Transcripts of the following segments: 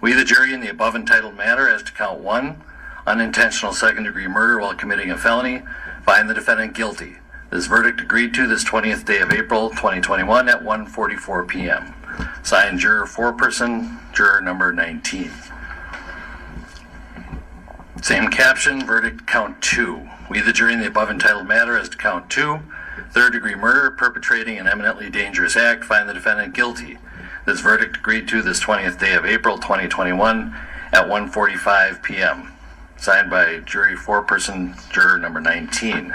We, the jury, in the above entitled matter as to count 1, unintentional second-degree murder while committing a felony, find the defendant guilty. This verdict agreed to this 20th day of April, 2021 at 1:44 p.m. Signed, juror foreperson, juror number 19. Same caption, verdict count 2. We, the jury, in the above entitled matter as to count 2, third-degree murder, perpetrating an eminently dangerous act, find the defendant guilty. This verdict agreed to this 20th day of April, 2021 at 1:45 p.m. Signed by jury foreperson, juror number 19.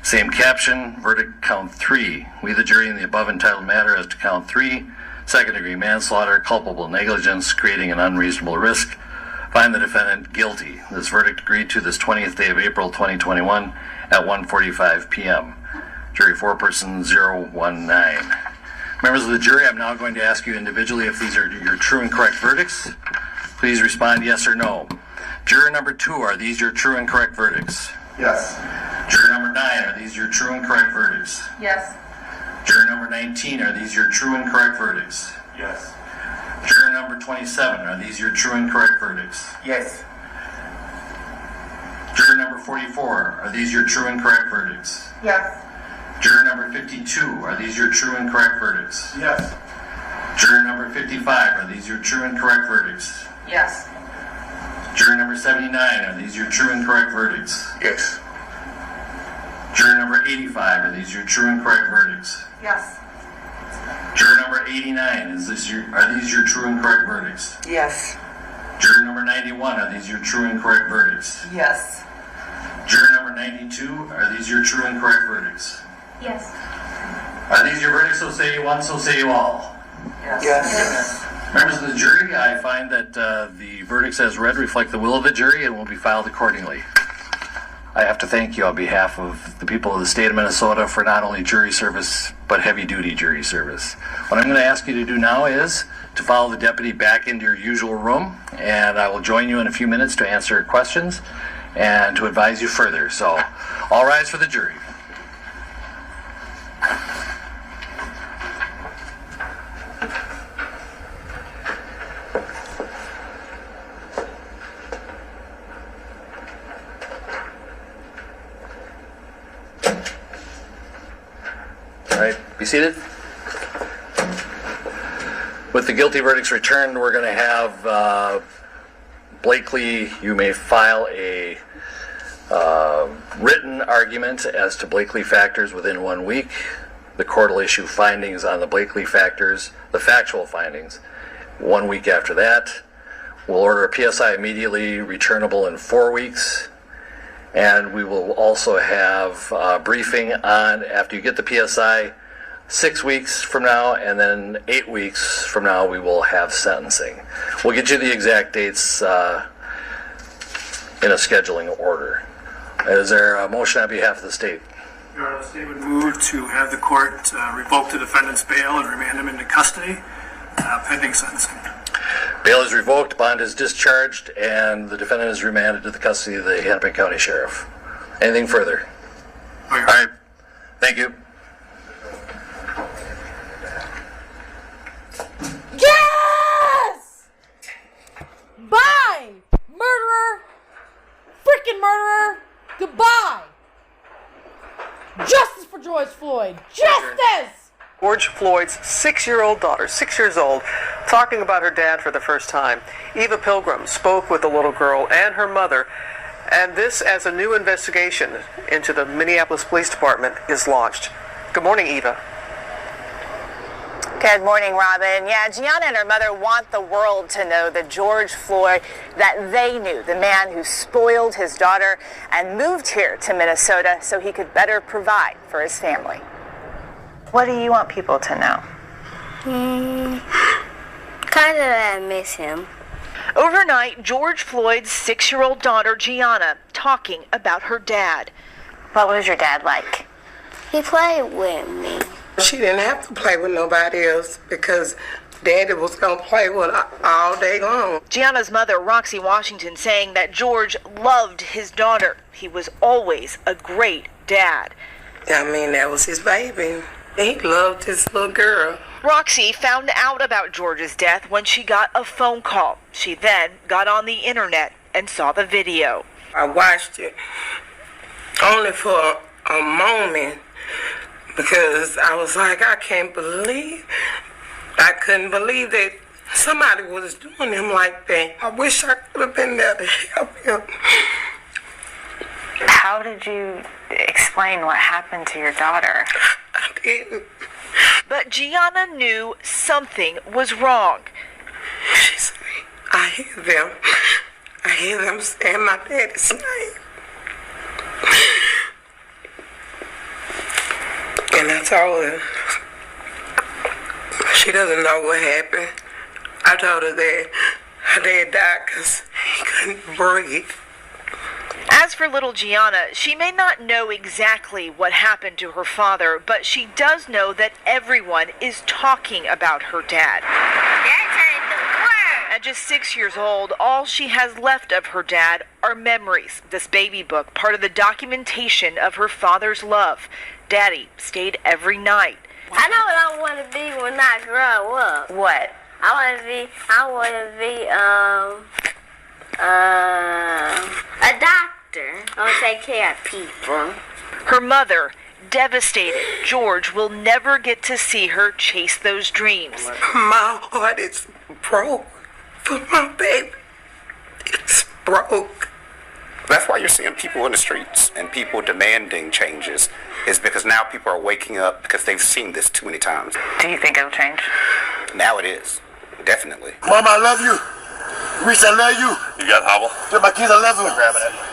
Same caption, verdict count 3. We, the jury, in the above entitled matter as to count 3, second-degree manslaughter, culpable negligence, creating an unreasonable risk, find the defendant guilty. This verdict agreed to this 20th day of April, 2021 at 1:45 p.m. Jury foreperson 019. Members of the jury, I'm now going to ask you individually if these are your true and correct verdicts. Please respond yes or no. Juror number 2, are these your true and correct verdicts? Yes. Juror number 9, are these your true and correct verdicts? Yes. Juror number 19, are these your true and correct verdicts? Yes. Juror number 27, are these your true and correct verdicts? Yes. Juror number 44, are these your true and correct verdicts? Yes. Juror number 52, are these your true and correct verdicts? Yes. Juror number 55, are these your true and correct verdicts? Yes. Juror number 79, are these your true and correct verdicts? Yes. Juror number 85, are these your true and correct verdicts? Yes. Juror number 89, are these your true and correct verdicts? Yes. Juror number 91, are these your true and correct verdicts? Yes. Juror number 92, are these your true and correct verdicts? Yes. Are these your verdicts, so say you one, so say you all? Yes. Yes. Members of the jury, I find that the verdicts as read reflect the will of the jury and will be filed accordingly. I have to thank you on behalf of the people of the state of Minnesota for not only jury service, but heavy-duty jury service. What I'm going to ask you to do now is to follow the deputy back into your usual room, and I will join you in a few minutes to answer questions and to advise you further. So, all rise for the jury. All right, be seated. With the guilty verdicts returned, we're going to have Blakely, you may file a written argument as to Blakely factors within 1 week. The court will issue findings on the Blakely factors, the factual findings, 1 week after that. We'll order a PSI immediately returnable in 4 weeks. And we will also have a briefing on, after you get the PSI, 6 weeks from now, and then 8 weeks from now we will have sentencing. We'll get you the exact dates in a scheduling order. Is there a motion on behalf of the state? Your Honor, the state would move to have the court revoke the defendant's bail and remand him into custody pending sentencing. Bail is revoked, bond is discharged, and the defendant is remanded to the custody of the Hennepin County Sheriff. Anything further? Oh, All right. Thank you. Yes! Bye! Murderer! Freaking murderer! Goodbye! Justice for George Floyd! Justice! George Floyd's 6-year-old daughter, 6 years old, talking about her dad for the first time. Eva Pilgrim spoke with the little girl and her mother, and this as a new investigation into the Minneapolis Police Department is launched. Good morning, Eva. Good morning, Robin. Yeah, Gianna and her mother want the world to know that George Floyd, that they knew, the man who spoiled his daughter and moved here to Minnesota so he could better provide for his family. What do you want people to know? Kind of that I miss him. Overnight, George Floyd's 6-year-old daughter, Gianna, talking about her dad. What was your dad like? He played with me. She didn't have to play with nobody else because Daddy was going to play with her all day long. Gianna's mother, Roxy Washington, saying that George loved his daughter. He was always a great dad. I mean, that was his baby. He loved his little girl. Roxy found out about George's death when she got a phone call. She then got on the internet and saw the video. I watched it only for a moment because I was like, I couldn't believe that somebody was doing him like that. I wish I could have been there to help him. How did you explain what happened to your daughter? I didn't. But Gianna knew something was wrong. She said, I hear them saying my daddy's name. And I told her, she doesn't know what happened. I told her that her dad died because he couldn't breathe. As for little Gianna, she may not know exactly what happened to her father, but she does know that everyone is talking about her dad. At just 6 years old, all she has left of her dad are memories. This baby book, part of the documentation of her father's love. Daddy stayed every night. I know what I want to be when I grow up. What? I want to be a doctor. I want to take care of people. Her mother, devastated. George will never get to see her chase those dreams. My heart is broke for my baby. It's broke. That's why you're seeing people in the streets and people demanding changes, is because now people are waking up because they've seen this too many times. Do you think it'll change? Now it is. Definitely. Mama, I love you. Reese, I love you. You got hobble? My kids, I love you. Grabbing it.